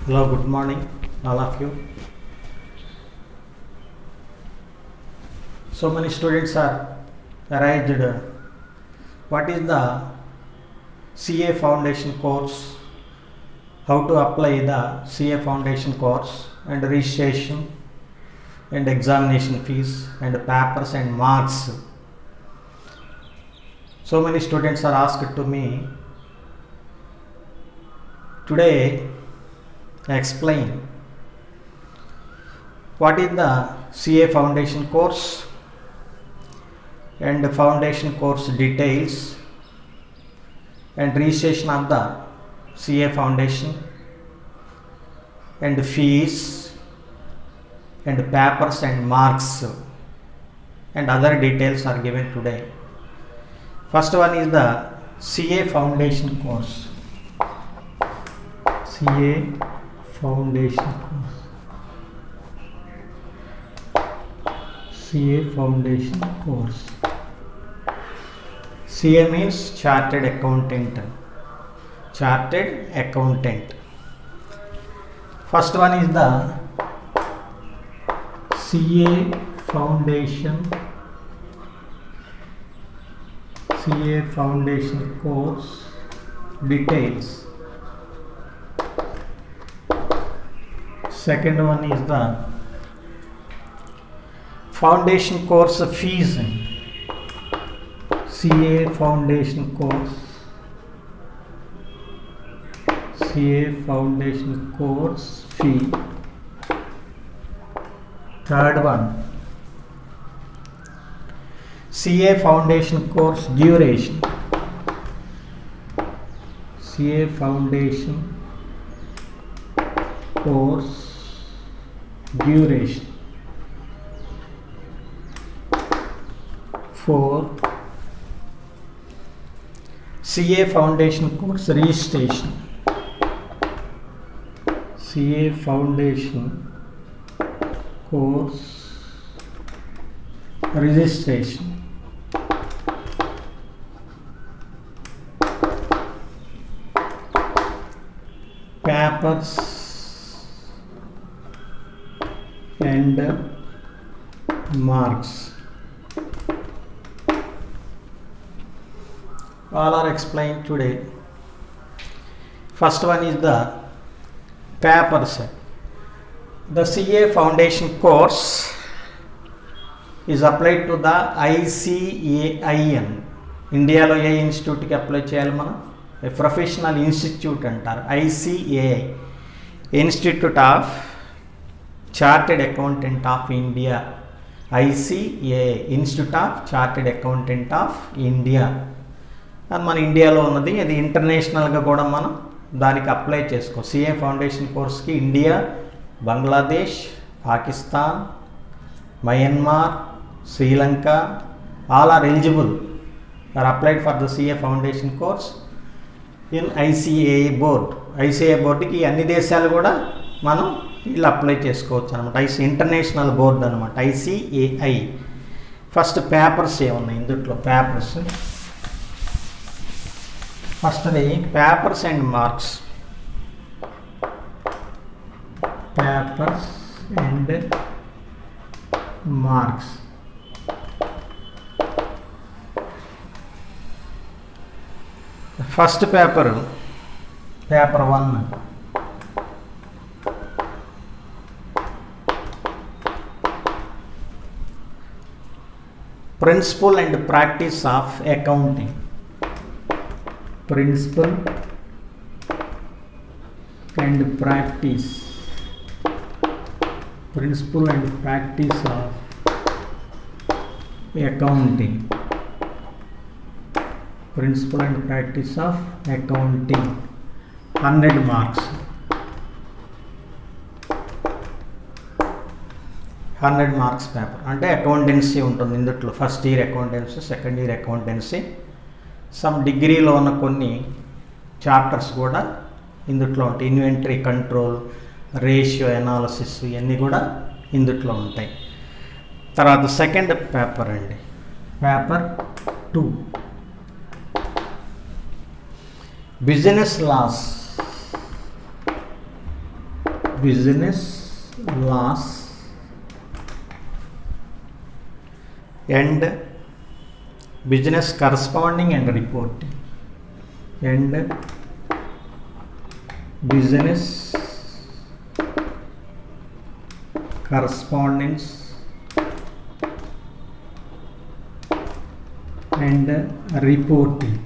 Hello, good morning, all of you. So many students are arrived. What is the CA Foundation course? How to apply the CA Foundation course and registration and examination fees and papers and marks. So many students are asked to me. Today I explain what is the CA Foundation course and the foundation course details and registration of the CA Foundation and fees and papers and marks and other details are given today. First one is the CA Foundation course. CA Foundation course. CA Foundation course. CA means Chartered Accountant. Chartered Accountant. First one is the CA Foundation. CA Foundation course details. Second one is the foundation course fees. CA Foundation course. CA Foundation course fee. Third one, CA Foundation course duration. CA Foundation course duration. 4. CA Foundation course registration. CA Foundation course registration. 5. Papers and marks. All are explained today. First one is the papers. The CA Foundation course is applied to the ICAIN. ఇండియాలో ఏ ఇన్స్టిట్యూట్కి apply చేయాలి మనం? Professional institute అంటారు. ICAI, institute of chartered accountant of India. ICAI, institute of chartered accountant of India. అది మన ఇండియాలో ఉన్నది. అది ఇంటర్నేషనల్గా కూడా మనం దానికి అప్లై చేసుకో. CA ఫౌండేషన్ కోర్స్కి India, Bangladesh, Pakistan, Myanmar, Sri Lanka all are eligible are applied for the CA foundation course in ICAI board. ICAI బోర్డుకి అన్ని దేశాలు కూడా మనం వీళ్ళు అప్లై చేసుకోవచ్చు అనమాట. ఇంటర్నేషనల్ బోర్డు అనమాట ICAI. ఫస్ట్ పేపర్స్ ఏమున్నాయి ఇందులో? పేపర్స్ ఫస్ట్ది papers and marks. Papers and marks. First paper 1. Principle and practice of accounting. Principle and practice. Principle and practice of accounting. Principle and practice of accounting. 100 marks. 100 marks paper. అంటే accountancy ఉంటుంది ఇందులో. First year accountancy, second year accountancy, some డిగ్రీలో ఉన్న కొన్ని chapters కూడా ఇందులో ఉంటాయి. Inventory control, ratio analysis ఇవన్నీ కూడా ఇందులో ఉంటాయి. తర్వాత సెకండ్ పేపర్ అండి, paper 2, business loss. business loss and business corresponding and reporting, and business correspondence and reporting,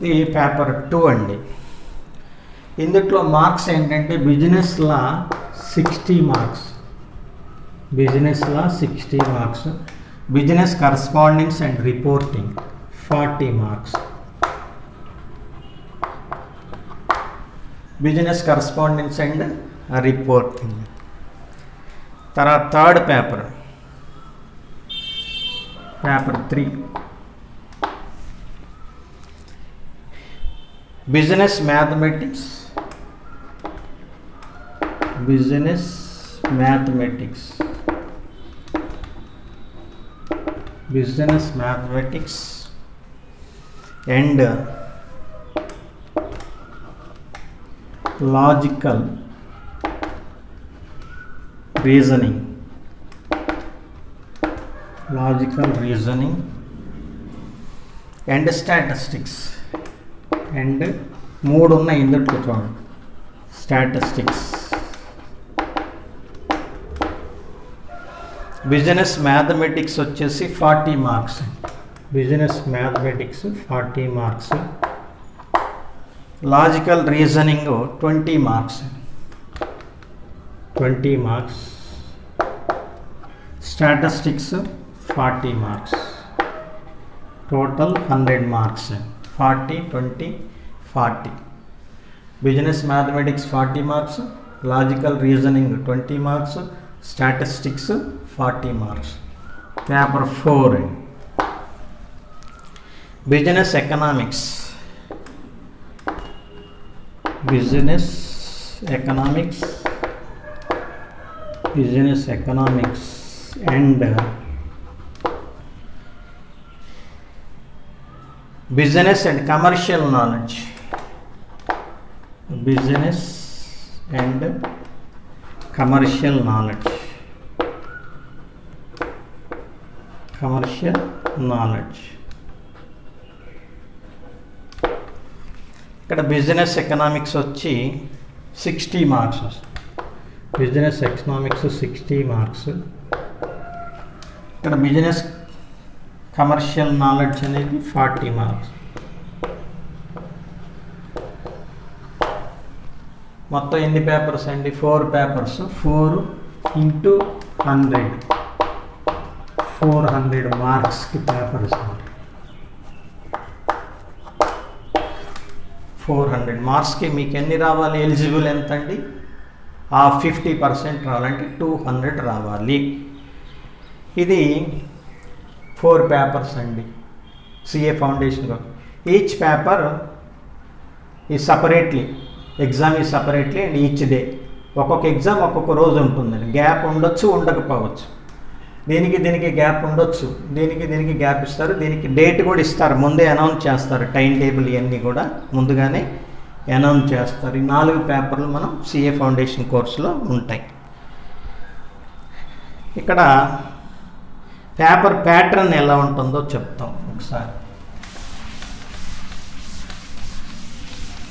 ఇది పేపర్ 2 అండి. ఇందులో మార్క్స్ ఏంటంటే business law 60 marks, business correspondence and reporting 40 marks. Business correspondence and reporting. తర్వాత third paper 3, business mathematics and logical reasoning and statistics. and 3 ఉన్నాయి ఇందులో చూడండి. Statistics, business mathematics వచ్చేసి 40 marks, 40 marks, logical reasoning 20 marks, statistics 40 marks, total 100 marks. 40, 20, 40. Business mathematics 40 marks, logical reasoning 20 marks, statistics 40 marks. Paper 4 business economics and business and commercial knowledge, ఇక్కడ business economics వచ్చి 60 marks, business economics 60 marks. ఇక్కడ business commercial knowledge అనేది 40 marks. మొత్తం ఎన్ని papers అండి? 4 papers. 4 × 100, 400 మార్క్స్కి papers. 400 మార్క్స్కి మీకు ఎన్ని రావాలి? ఎలిజిబుల్ ఎంత అండి? 50% రావాలంటే 200 రావాలి. ఇది 4 పేపర్స్ అండి సిఏ ఫౌండేషన్లో. ఈచ్ పేపర్ ఈ సపరేట్లీ, ఎగ్జామ్ ఈ సపరేట్లీ అండ్ ఈచ్ డే. ఒక్కొక్క ఎగ్జామ్ ఒక్కొక్క రోజు ఉంటుందండి. గ్యాప్ ఉండొచ్చు, ఉండకపోవచ్చు. దీనికి గ్యాప్ ఉండొచ్చు, దీనికి గ్యాప్ ఇస్తారు. దీనికి డేట్ కూడా ఇస్తారు, ముందే అనౌన్స్ చేస్తారు. టైం టేబుల్ ఇవన్నీ కూడా ముందుగానే అనౌన్స్ చేస్తారు. ఈ 4 పేపర్లు మనం సిఏ ఫౌండేషన్ కోర్సులో ఉంటాయి. ఇక్కడ పేపర్ ప్యాటర్న్ ఎలా ఉంటుందో చెప్తాం ఒకసారి.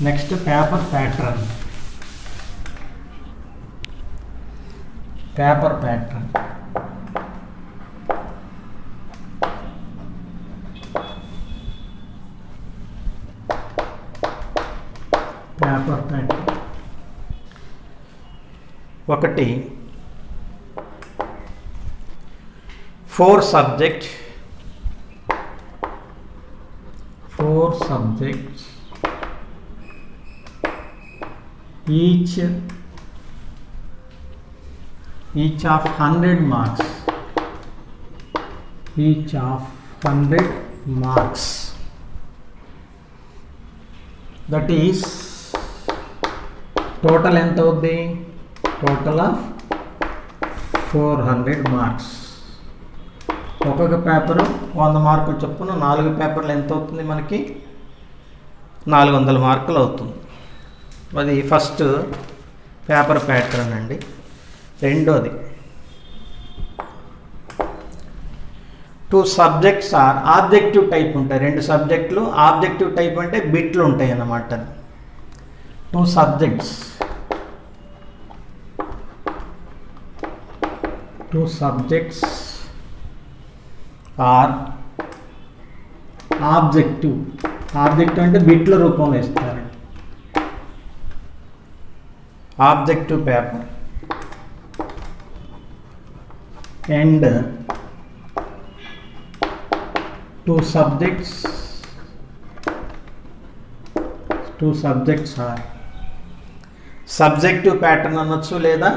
Next paper pattern. Paper pattern ఒకటి 4 subjects, each of 100 marks, that is total ఎంత అవుద్ది? total of 400 marks. ఒక్కొక్క పేపరు 100 మార్కులు చొప్పున 4 పేపర్లు ఎంత అవుతుంది మనకి? 400 మార్కులు అవుతుంది. అది ఫస్ట్ పేపర్ ప్యాటర్న్ అండి. రెండోది 2 సబ్జెక్ట్స్ ఆర్ ఆబ్జెక్టివ్ టైప్ ఉంటాయి. 2 సబ్జెక్టులు ఆబ్జెక్టివ్ టైప్ అంటే బిట్లు ఉంటాయి అన్నమాట. 2 సబ్జెక్ట్స్ ఆర్ ఆబ్జెక్టివ్ అంటే బిట్ల రూపంలో ఇస్తారు. Objective paper and 2 subjects or subjective pattern అనొచ్చు లేదా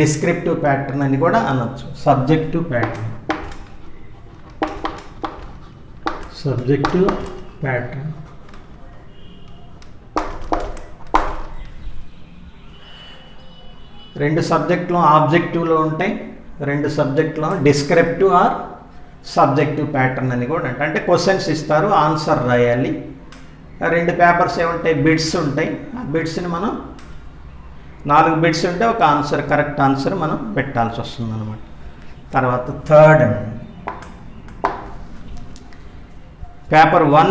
డిస్క్రిప్టివ్ ప్యాటర్న్ అని కూడా అనొచ్చు. సబ్జెక్టివ్ ప్యాటర్న్ రెండు సబ్జెక్టులు ఆబ్జెక్టివ్లో ఉంటాయి, 2 సబ్జెక్టులో డిస్క్రిప్టివ్ ఆర్ సబ్జెక్టివ్ ప్యాటర్న్ అని కూడా అంటే క్వశ్చన్స్ ఇస్తారు, ఆన్సర్ రాయాలి. 2 పేపర్స్ ఏముంటాయి, బిట్స్ ఉంటాయి. ఆ బిట్స్ని మనం 4 బిట్స్ ఉంటే ఒక ఆన్సర్, కరెక్ట్ ఆన్సర్ మనం పెట్టాల్సి వస్తుంది అనమాట. తర్వాత థర్డ్ అండి, పేపర్ 1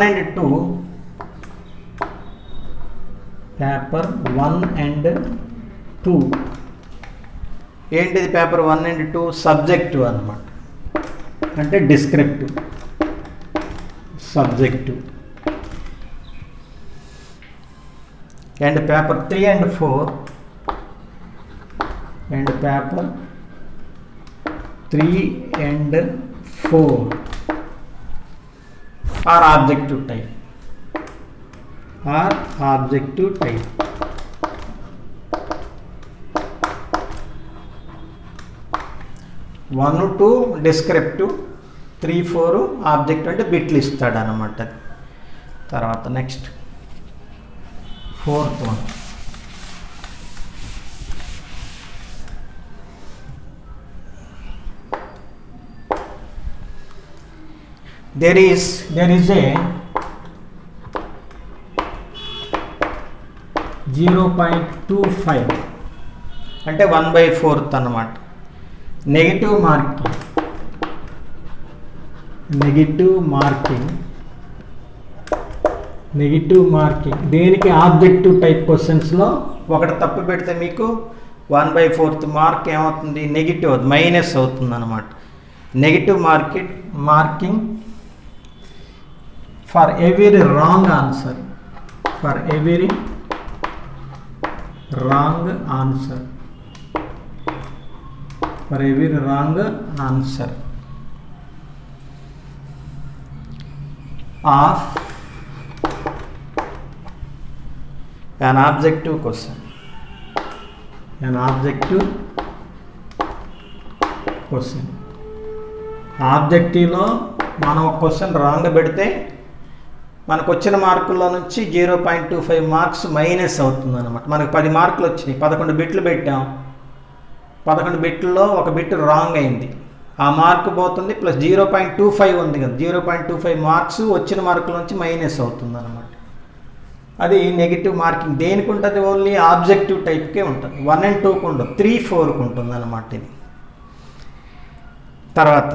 and 2 ఏంటిది? పేపర్ 1 and 2 సబ్జెక్టివ్ అనమాట, అంటే descriptive. And paper 3 and 4 or objective type. 1, 2 descriptive, 3, 4 objective అంటే బిట్లు ఇస్తాడు అన్నమాట. తర్వాత next 4th one, there is a 0.25 అంటే 1/4 అన్నమాట. నెగిటివ్ మార్కింగ్ దేనికి? ఆబ్జెక్టివ్ టైప్ క్వశ్చన్స్లో ఒకటి తప్పు పెడితే మీకు 1/4 మార్క్ ఏమవుతుంది? నెగిటివ్ అవుతుంది, మైనస్ అవుతుంది అన్నమాట. Negative marking for every wrong answer. of an objective question. ఆబ్జెక్టివ్లో మనం ఒక క్వశ్చన్ రాంగ్ పెడితే మనకు వచ్చిన మార్కుల్లో నుంచి 0.25 మార్క్స్ మైనస్ అవుతుంది అనమాట. మనకు 10 మార్కులు వచ్చినాయి, 11 బిట్లు పెట్టాం. 11 బిట్లలో ఒక బిట్ రాంగ్ అయింది, ఆ మార్కు పోతుంది. ప్లస్ 0.25 ఉంది కదా, 0.25 మార్క్స్ వచ్చిన మార్కుల నుంచి మైనస్ అవుతుంది అనమాట. అది నెగిటివ్ మార్కింగ్. దేనికి ఉంటుంది? ఓన్లీ ఆబ్జెక్టివ్ టైప్కే ఉంటుంది. 1 and 2కు ఉండదు, 3, 4కు ఉంటుంది అన్నమాట ఇది. తర్వాత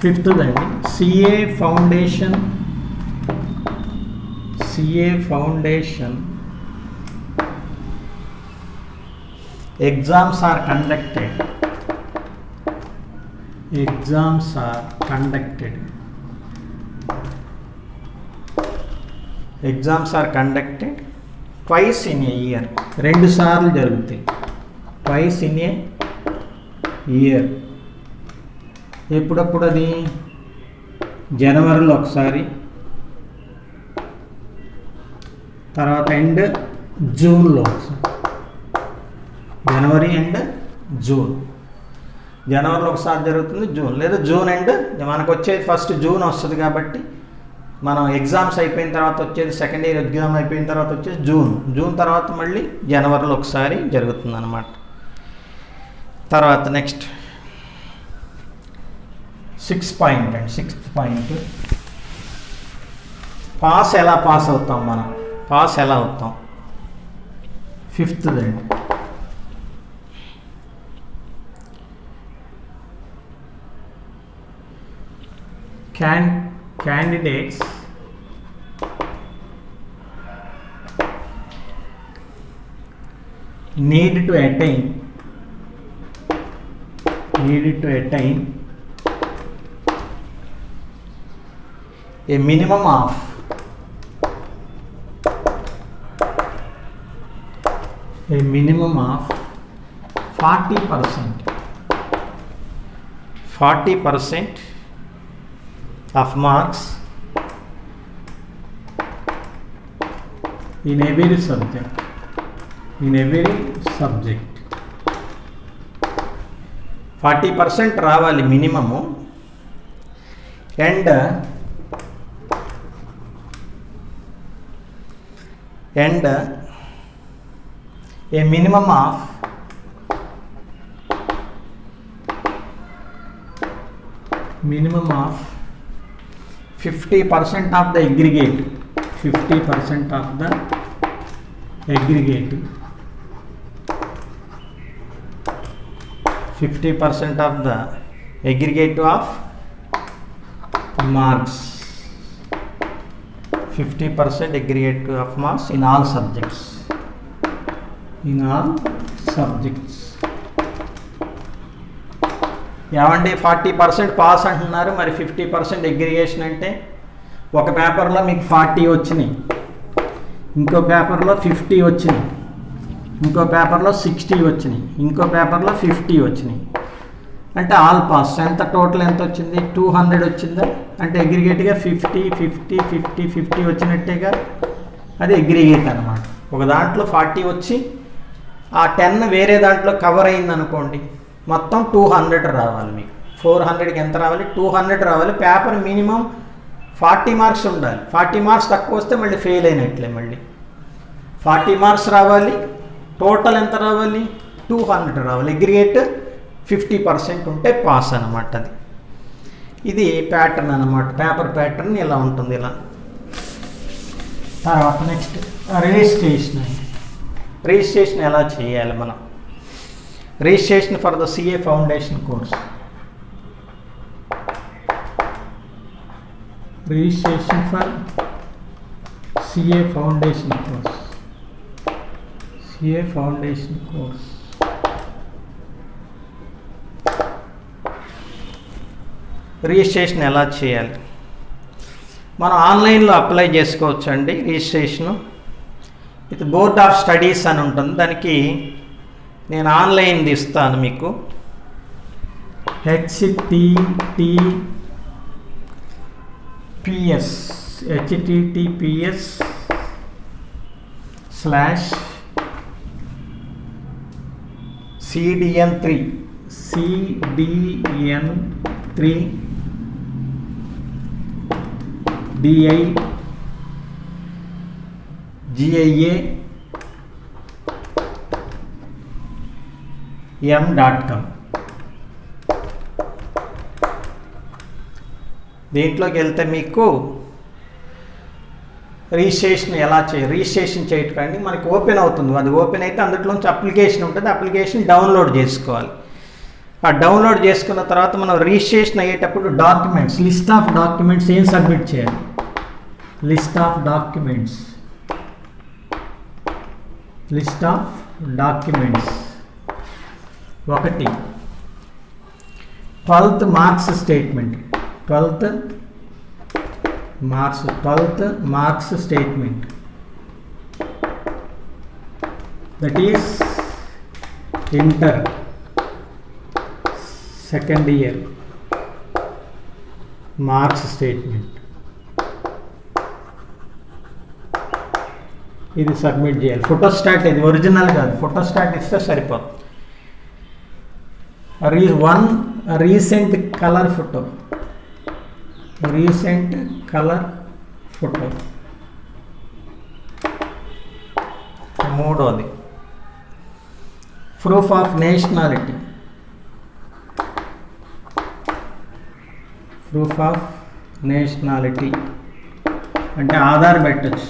5th అండి, CA foundation exams are conducted twice in a year. 2 సార్లు జరుగుతాయి. twice in a year. ఎప్పుడప్పుడు అది జనవరిలో ఒకసారి, తర్వాత అండ్ జూన్లో ఒకసారి. జనవరి అండ్ జూన్. జనవరిలో ఒకసారి జరుగుతుంది, జూన్ లేదా జూన్ అండ్ మనకు వచ్చేది ఫస్ట్ జూన్ వస్తుంది కాబట్టి మనం ఎగ్జామ్స్ అయిపోయిన తర్వాత వచ్చేది, సెకండ్ ఇయర్ ఎగ్జామ్ అయిపోయిన తర్వాత వచ్చేది జూన్ తర్వాత మళ్ళీ జనవరిలో ఒకసారి జరుగుతుంది అన్నమాట. తర్వాత నెక్స్ట్ 6th పాయింట్. పాస్ ఎలా పాస్ అవుతాం మనం? పాస్ ఎలా అవుతాం? ఫిఫ్త్ అండి. Candidates need to attain a minimum of 40% of marks in every subject. 40% రావాలి minimum. and a minimum of 50% of the aggregate. 50% of the aggregate. 50% of the aggregate of marks. 50% aggregate of marks in all subjects. ఏమండి 40% pass అంటున్నారు, మరి 50% aggregation అంటే ఒక పేపర్లో మీకు 40 వచ్చినాయి, ఇంకో పేపర్లో 50 వచ్చినాయి, ఇంకో పేపర్లో 60 వచ్చినాయి, ఇంకో పేపర్లో 50 వచ్చినాయి. అంటే ఆల్ పాస్. ఎంత టోటల్ ఎంత వచ్చింది? 200 వచ్చిందా? అంటే అగ్రిగేట్గా 50 వచ్చినట్టేగా, అది అగ్రిగేట్ అనమాట. ఒక దాంట్లో 40 వచ్చి ఆ 10 వేరే దాంట్లో కవర్ అయింది అనుకోండి, మొత్తం 200 రావాలి. మీకు 400కి ఎంత రావాలి? 200 రావాలి. పేపర్ మినిమం 40 మార్క్స్ ఉండాలి. 40 మార్క్స్ తక్కువ వస్తే మళ్ళీ ఫెయిల్ అయినట్లే. మళ్ళీ 40 మార్క్స్ రావాలి. టోటల్ ఎంత రావాలి? 200 రావాలి. అగ్రిగేట్ 50% ఉంటే పాస్ అనమాట. ఇది ప్యాటర్న్ అనమాట. పేపర్ ప్యాటర్న్ ఇలా ఉంటుంది. ఇలా తర్వాత నెక్స్ట్ రిజిస్ట్రేషన్ ఎలా చేయాలి మనం? Registration for the CA foundation course. Registration for CA foundation course. Registration ఎలా చేయాలి? మనం ఆన్లైన్లో అప్లై చేసుకోవచ్చు అండి. Registration with board of studies అని ఉంటుంది. దానికి నేను ఆన్లైన్ది ఇస్తాను మీకు. cdn3diam.com. దీంట్లోకి వెళ్తే మీకు రిజిస్ట్రేషన్ ఎలా రిజిస్ట్రేషన్ చేయటానికి మనకి ఓపెన్ అవుతుంది. అది ఓపెన్ అయితే అందులోంచి అప్లికేషన్ ఉంటుంది. అప్లికేషన్ డౌన్లోడ్ చేసుకోవాలి. ఆ డౌన్లోడ్ చేసుకున్న తర్వాత మనం రిజిస్ట్రేషన్ అయ్యేటప్పుడు డాక్యుమెంట్స్, లిస్ట్ ఆఫ్ డాక్యుమెంట్స్ ఏం సబ్మిట్ చేయాలి? List of documents 1 12th marks statement. 12th marks statement, that is inter second year marks statement. ఇది సబ్మిట్ చేయాలి. ఫోటోస్టాట్, ఇది ఒరిజినల్ కాదు, ఫోటోస్టాట్ ఇస్తే సరిపోతుంది. Recent colour photo. మూడోది ప్రూఫ్ ఆఫ్ నేషనాలిటీ. అంటే ఆధార్ పెట్టచ్చు,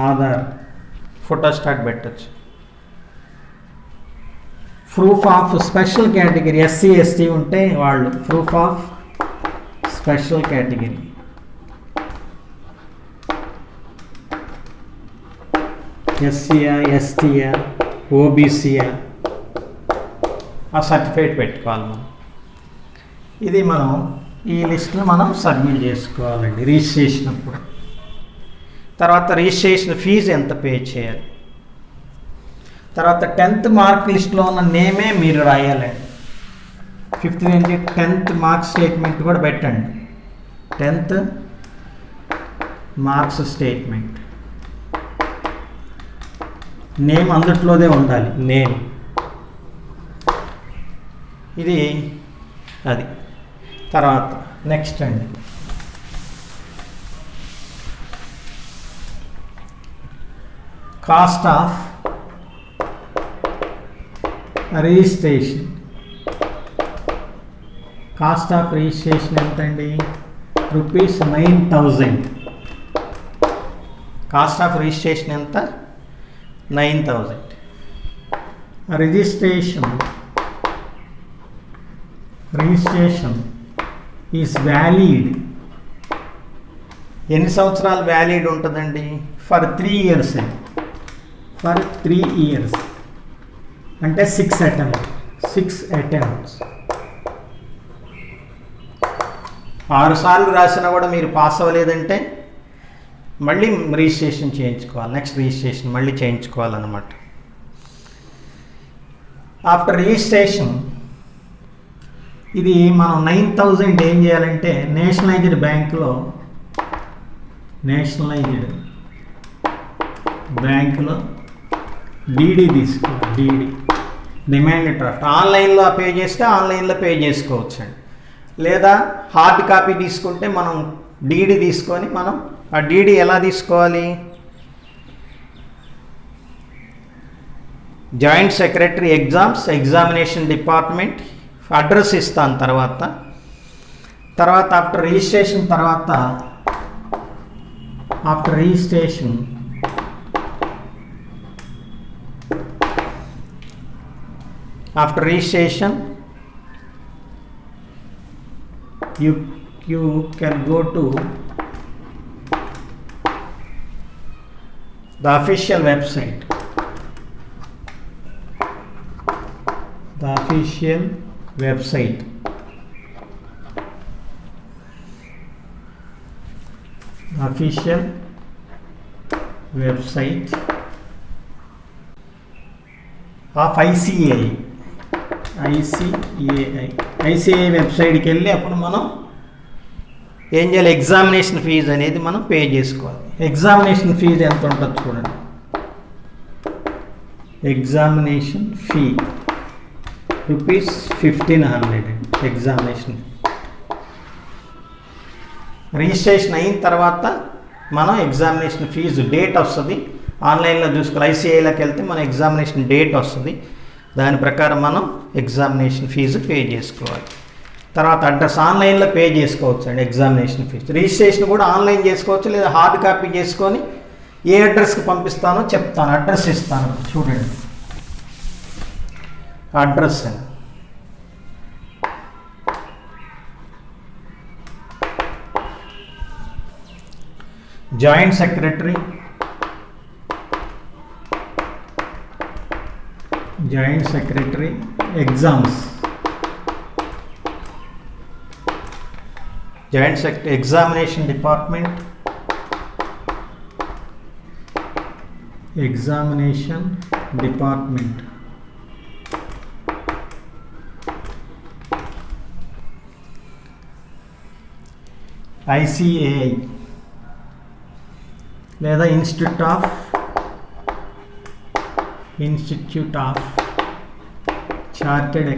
ఆధార్ ఫోటోస్టాట్ పెట్టచ్చు. Proof of special category SC ST ఉంటే వాళ్ళు ప్రూఫ్ ఆఫ్ స్పెషల్ కేటగిరీ, ఎస్సీయా ఎస్టీయా ఓబీసీయా ఆ సర్టిఫికేట్ పెట్టుకోవాలి మనం. ఇది మనం ఈ లిస్టును మనం సబ్మిట్ చేసుకోవాలండి రిజిస్ట్రేషన్ అప్పుడు. తర్వాత రిజిస్ట్రేషన్ ఫీజు ఎంత పే చేయాలి, తర్వాత 10th మార్క్ లిస్ట్లో ఉన్న నేమే మీరు రాయాలండి. 5th నుంచి 10th మార్క్స్ స్టేట్మెంట్ కూడా పెట్టండి. 10th మార్క్స్ స్టేట్మెంట్ నేమ్ అందుట్లోదే ఉండాలి, నేమ్. ఇది అది. తర్వాత నెక్స్ట్ అండి, cost of registration. Cost of registration ఎంతండి? ₹9,000. కాస్ట్ ఆఫ్ రిజిస్ట్రేషన్ ఎంత? 9,000. Registration is valid. ఎన్ని సంవత్సరాలు వ్యాలిడ్ ఉంటుందండి? For 3 years. ఫర్ 3 years అంటే 6 attempts. 6 సార్లు రాసినా కూడా మీరు పాస్ అవ్వలేదంటే మళ్ళీ రిజిస్ట్రేషన్ చేయించుకోవాలి, నెక్స్ట్ రిజిస్ట్రేషన్ మళ్ళీ చేయించుకోవాలన్నమాట. ఆఫ్టర్ రిజిస్ట్రేషన్ ఇది మనం 9,000 ఏం చేయాలంటే నేషనలైజ్డ్ బ్యాంకులో డీడీ తీసుకోవాలి. డీడీ డిమాండ్ డ్రాఫ్ట్ ఆన్లైన్లో పే చేస్తే ఆన్లైన్లో పే చేసుకోవచ్చు అండి. లేదా హార్డ్ కాపీ తీసుకుంటే మనం డీడీ తీసుకొని మనం ఆ డీడీ ఎలా తీసుకోవాలి? Joint secretary examination department address ఇస్తాను. తర్వాత after registration you can go to the official website. of ICAI వెబ్సైట్కి వెళ్ళి అప్పుడు మనం ఏం చేయాలి? ఎగ్జామినేషన్ ఫీజు అనేది మనం పే చేసుకోవాలి. ఎగ్జామినేషన్ ఫీజు ఎంత ఉంటుంది చూడండి. Examination fee ₹1,500. ఎగ్జామినేషన్ రిజిస్ట్రేషన్ అయిన తర్వాత మనం ఎగ్జామినేషన్ ఫీజు డేట్ వస్తుంది, ఆన్లైన్లో చూసుకోవాలి. ఐసీఐలోకి వెళ్తే మన ఎగ్జామినేషన్ డేట్ వస్తుంది, దాని ప్రకారం మనం ఎగ్జామినేషన్ ఫీజు పే చేసుకోవాలి. తర్వాత అడ్రస్ ఆన్లైన్లో పే చేసుకోవచ్చు అండి ఎగ్జామినేషన్ ఫీజు. రిజిస్ట్రేషన్ కూడా ఆన్లైన్ చేసుకోవచ్చు, లేదా హార్డ్ కాపీ చేసుకొని ఏ అడ్రస్కి పంపిస్తానో చెప్తాను, అడ్రస్ ఇస్తాను. చూడండి అడ్రస్ అండి. Joint secretary exams, joint secretary examination department, ICAI లేదా institute of chartered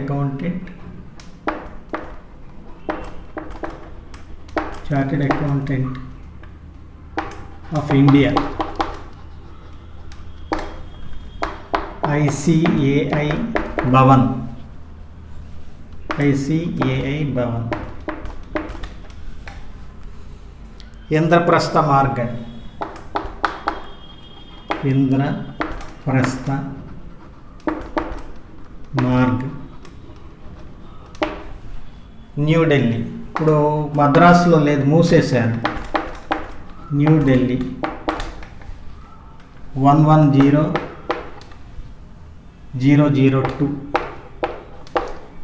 accountant of India, ICAI Bhavan. Indraprastha మార్గం, ఇంద్రప్రస్థ మార్గ్, న్యూఢిల్లీ. ఇప్పుడు మద్రాసులో లేదు, మూసేశారు. న్యూఢిల్లీ 110002.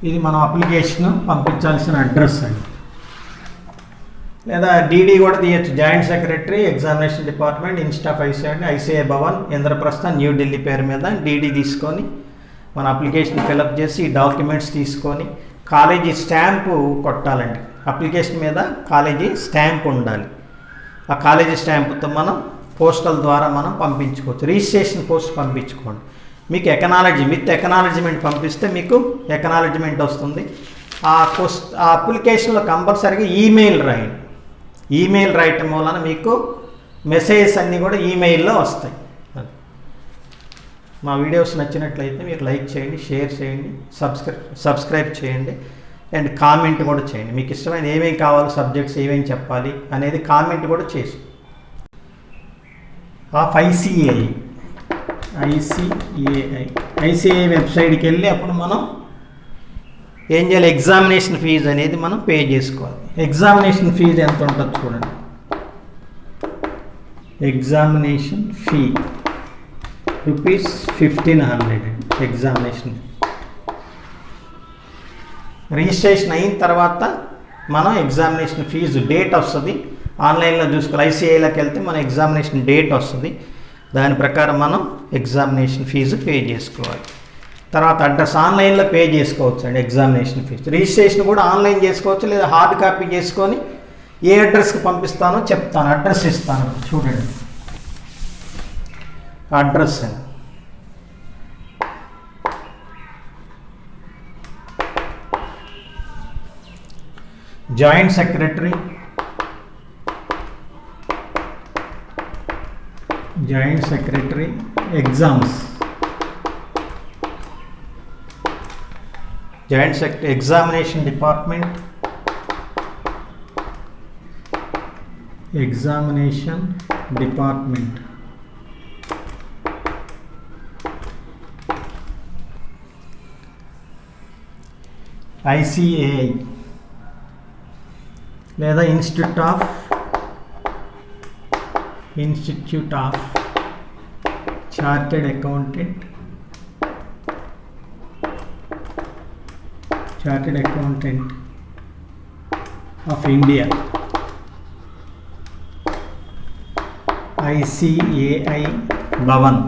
ఇది మనం అప్లికేషన్ పంపించాల్సిన అడ్రస్ అండి. లేదా డీడీ కూడా తీయచ్చు. Joint secretary examination department, Insta 57, ICI Bhavan, Indraprastha, New Delhi పేరు మీద డీడీ తీసుకొని మన అప్లికేషన్ ఫిలప్ చేసి ఈ డాక్యుమెంట్స్ తీసుకొని కాలేజీ స్టాంపు కొట్టాలండి. అప్లికేషన్ మీద కాలేజీ స్టాంప్ ఉండాలి. ఆ కాలేజీ స్టాంపుతో మనం పోస్టల్ ద్వారా మనం పంపించుకోవచ్చు. రిజిస్ట్రేషన్ పోస్ట్ పంపించుకోండి. మీకు విత్ ఎకనాలజీమెంట్ పంపిస్తే మీకు ఎకనాలజీమెంట్ వస్తుంది. ఆ అప్లికేషన్లో కంపల్సరీగా ఈమెయిల్ రాయండి. ఈమెయిల్ రాయటం వలన మీకు మెసేజెస్ అన్నీ కూడా ఈమెయిల్లో వస్తాయి. మా వీడియోస్ నచ్చినట్లయితే మీరు లైక్ చేయండి, షేర్ చేయండి, సబ్స్క్రైబ్ చేయండి అండ్ కామెంట్ కూడా చేయండి. మీకు ఇష్టమైన ఏమేమి కావాలో, సబ్జెక్ట్స్ ఏమేమి చెప్పాలి అనేది కామెంట్ కూడా చేసి. ఐసీఏఐ వెబ్సైట్కి వెళ్ళి అప్పుడు మనం ఏం చేయాలి, ఎగ్జామినేషన్ ఫీజు అనేది మనం పే చేసుకోవాలి. ఎగ్జామినేషన్ ఫీజు ఎంత ఉంటుందో చూడండి. Examination fee ₹1500 examination. రిజిస్ట్రేషన్ అయిన తర్వాత మనం ఎగ్జామినేషన్ ఫీజు డేట్ వస్తుంది, ఆన్లైన్లో చూసుకోవాలి. ఐసీఐలోకి వెళ్తే మన ఎగ్జామినేషన్ డేట్ వస్తుంది. దాని ప్రకారం మనం ఎగ్జామినేషన్ ఫీజు పే చేసుకోవాలి. తర్వాత అడ్రస్ ఆన్లైన్లో పే చేసుకోవచ్చు అండి. ఎగ్జామినేషన్ ఫీజు రిజిస్ట్రేషన్ కూడా ఆన్లైన్ చేసుకోవచ్చు, లేదా హార్డ్ కాపీ చేసుకొని ఏ అడ్రస్కి పంపిస్తానో చెప్తాను. అడ్రస్ ఇస్తాను చూడండి. Address joint secretary exams, joint secretary examination department, ICAI లేదా institute of chartered accountant of India, ICAI Bhavan.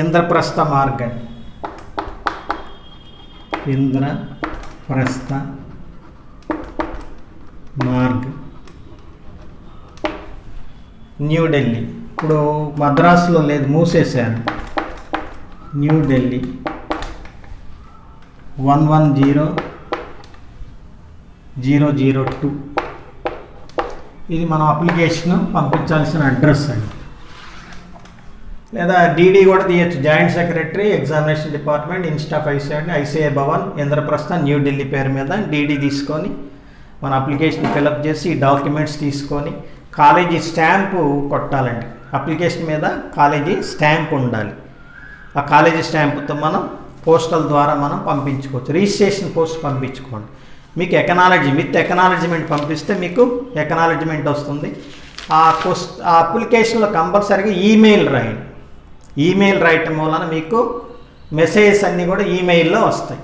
Indraprastha మార్గం, న్యూఢిల్లీ. ఇప్పుడు మద్రాసులో లేదు, మూసేశారు. న్యూఢిల్లీ 110002. ఇది మనం అప్లికేషన్ పంపించాల్సిన అడ్రస్ అండి. లేదా డీడీ కూడా తీయచ్చు. Joint secretary examination department, Insta 57, ICI Bhavan, Indraprastha, New Delhi పేరు మీద డీడీ తీసుకొని మన అప్లికేషన్ ఫిలప్ చేసి ఈ డాక్యుమెంట్స్ తీసుకొని కాలేజీ స్టాంపు కొట్టాలండి. అప్లికేషన్ మీద కాలేజీ స్టాంప్ ఉండాలి. ఆ కాలేజీ స్టాంపుతో మనం పోస్టల్ ద్వారా మనం పంపించుకోవచ్చు. రిజిస్ట్రేషన్ పోస్ట్ పంపించుకోండి. మీకు విత్ ఎకనాలజీమెంట్ పంపిస్తే మీకు ఎకనాలజీమెంట్ వస్తుంది. ఆ అప్లికేషన్లో కంపల్సరీగా ఈమెయిల్ రాయండి. ఈమెయిల్ రాయటం వలన మీకు మెసేజెస్ అన్నీ కూడా ఈమెయిల్లో వస్తాయి.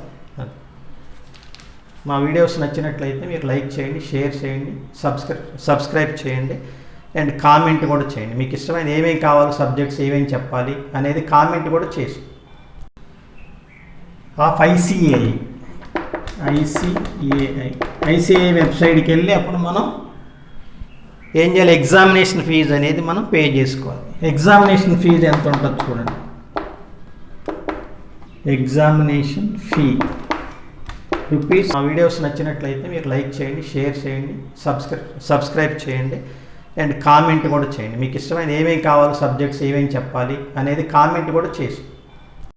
మా వీడియోస్ నచ్చినట్లయితే మీరు లైక్ చేయండి, షేర్ చేయండి, సబ్స్క్రైబ్ చేయండి అండ్ కామెంట్ కూడా చేయండి. మీకు ఇష్టమైన ఏమేమి కావాలో, సబ్జెక్ట్స్ ఏమేమి చెప్పాలి అనేది కామెంట్ కూడా చేసి. ఐసీఐఐ వెబ్సైట్కి వెళ్ళి అప్పుడు మనం ఏం చేయాలి, ఎగ్జామినేషన్ ఫీజు అనేది మనం పే చేసుకోవాలి. ఎగ్జామినేషన్ ఫీజు ఎంత ఉంటుందో చూడండి. ఎగ్జామినేషన్ ఫీ మా వీడియోస్ నచ్చినట్లయితే మీరు లైక్ చేయండి, షేర్ చేయండి, సబ్స్క్రైబ్ చేయండి అండ్ కామెంట్ కూడా చేయండి. మీకు ఇష్టమైన ఏమేమి కావాలో, సబ్జెక్ట్స్ ఏమేమి చెప్పాలి అనేది కామెంట్ కూడా చేసి.